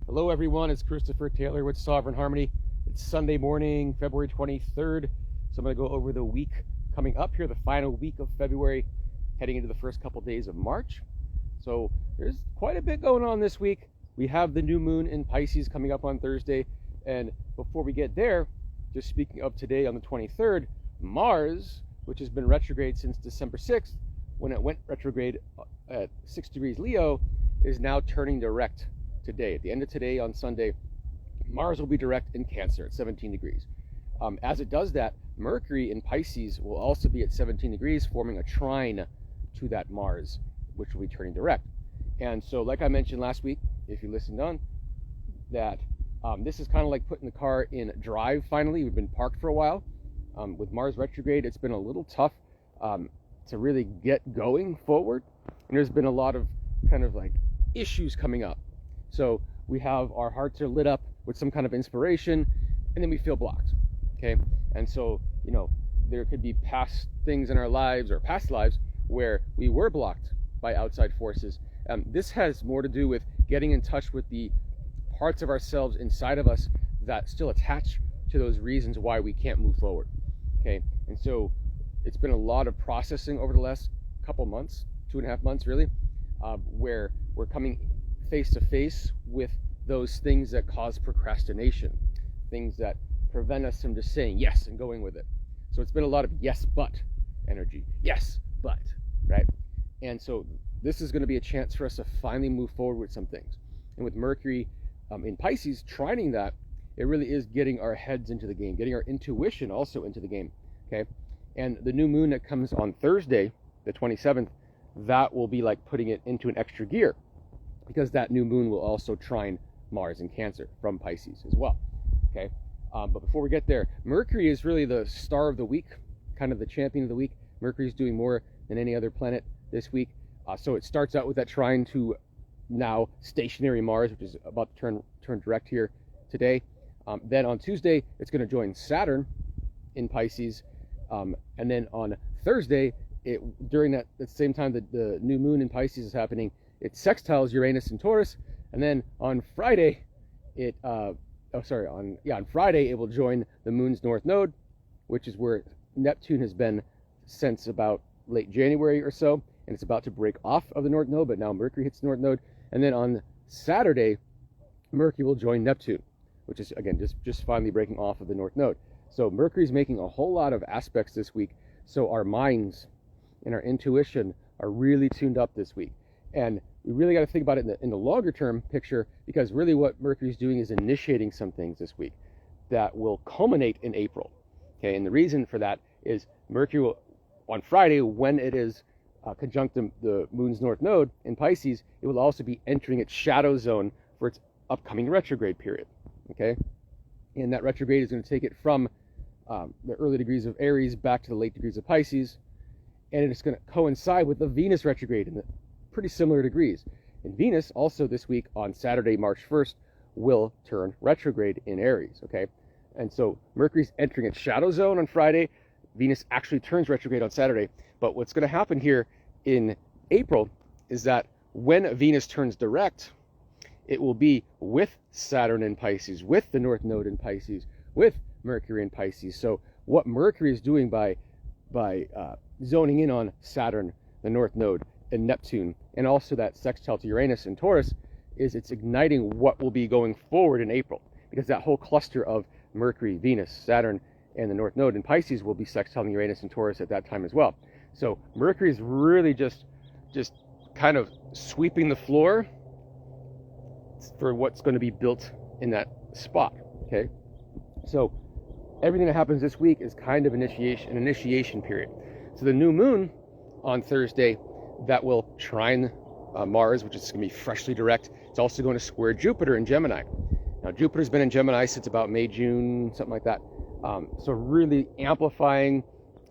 Hello everyone, it's Christopher Taylor with Sovereign Harmony. It's Sunday morning, February 23rd. So I'm going to go over the week coming up here, the final week of February, heading into the first couple days of March. So there's quite a bit going on this week. We have the new moon in Pisces coming up on Thursday. And before we get there, just speaking of today on the 23rd, Mars, which has been retrograde since December 6th, when it went retrograde at 6 degrees Leo, is now turning direct today. At the end of today on Sunday, Mars will be direct in Cancer at 17 degrees. As it does that, Mercury in Pisces will also be at 17 degrees, forming a trine to that Mars, which will be turning direct. And so, like I mentioned last week, if you listened on, that this is kind of like putting the car in drive finally. We've been parked for a while. With Mars retrograde, it's been a little tough to really get going forward. And there's been a lot of kind of like issues coming up. So we have our hearts are lit up with some kind of inspiration, and then we feel blocked, okay? And so, you know, there could be past things in our lives or past lives where we were blocked by outside forces. This has more to do with getting in touch with the parts of ourselves inside of us that still attach to those reasons why we can't move forward, okay? And so it's been a lot of processing over the last couple months, 2.5 months really, where we're coming face to face with those things that cause procrastination, things that prevent us from just saying yes and going with it. So it's been a lot of yes but energy. Yes but, right? And so this is going to be a chance for us to finally move forward with some things. And with Mercury in Pisces trining that, it really is getting our heads into the game, getting our intuition also into the game, okay? And the new moon that comes on Thursday, the 27th, that will be like putting it into an extra gear, because that new moon will also trine Mars in Cancer from Pisces as well, okay? But before we get there, Mercury is really the star of the week, kind of the champion of the week. Mercury is doing more than any other planet this week. So it starts out with that trine to now stationary Mars, which is about to turn direct here today. Then on Tuesday, it's going to join Saturn in Pisces. And then on Thursday, during that same time that the new moon in Pisces is happening, it sextiles Uranus and Taurus, and then on Friday, on Friday it will join the moon's north node, which is where Neptune has been since about late January or so, and it's about to break off of the north node, but now Mercury hits the north node, and then on Saturday, Mercury will join Neptune, which is again just finally breaking off of the north node. So Mercury's making a whole lot of aspects this week, so our minds and our intuition are really tuned up this week. And we really got to think about it in the longer term picture, because really what Mercury's doing is initiating some things this week that will culminate in April. Okay, and the reason for that is Mercury will, on Friday, when it is conjunct the moon's north node in Pisces, it will also be entering its shadow zone for its upcoming retrograde period. Okay, and that retrograde is going to take it from the early degrees of Aries back to the late degrees of Pisces, and it's going to coincide with the Venus retrograde in the pretty similar degrees. And Venus also this week on Saturday, March 1st, will turn retrograde in Aries, okay? And so Mercury's entering its shadow zone on Friday. Venus actually turns retrograde on Saturday. But what's going to happen here in April is that when Venus turns direct, it will be with Saturn in Pisces, with the North Node in Pisces, with Mercury in Pisces. So what Mercury is doing by zoning in on Saturn, the North Node, and Neptune, and also that sextile to Uranus and Taurus, is it's igniting what will be going forward in April, because that whole cluster of Mercury, Venus, Saturn, and the North Node in Pisces will be sextiling Uranus and Taurus at that time as well. So Mercury is really just kind of sweeping the floor for what's going to be built in that spot, okay? So everything that happens this week is kind of an initiation period. So the new moon on Thursday, that will trine Mars, which is going to be freshly direct. It's also going to square Jupiter in Gemini. Now, Jupiter's been in Gemini since about May, June, something like that. So really amplifying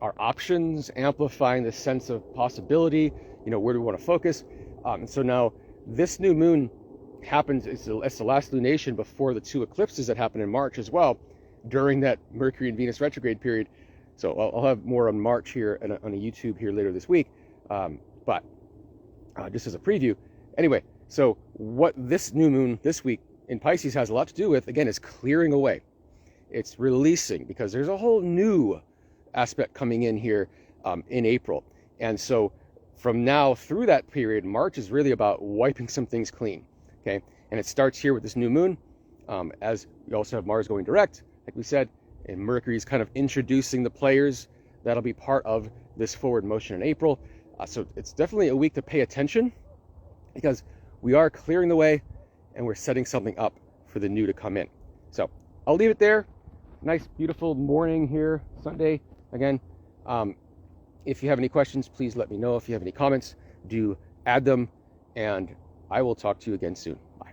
our options, amplifying the sense of possibility, where do we want to focus? And so now this new moon happens, it's the last lunation before the two eclipses that happen in March as well, during that Mercury and Venus retrograde period. So I'll have more on March here on a YouTube here later this week. But just as a preview. Anyway, so what this new moon this week in Pisces has a lot to do with, again, is clearing away. It's releasing, because there's a whole new aspect coming in here in April. And so from now through that period, March is really about wiping some things clean, okay? And it starts here with this new moon, as we also have Mars going direct, like we said, and Mercury's kind of introducing the players that'll be part of this forward motion in April. So it's definitely a week to pay attention, because we are clearing the way and we're setting something up for the new to come in. So I'll leave it there. Nice, beautiful morning here, Sunday. Again, if you have any questions, please let me know. If you have any comments, do add them, and I will talk to you again soon. Bye.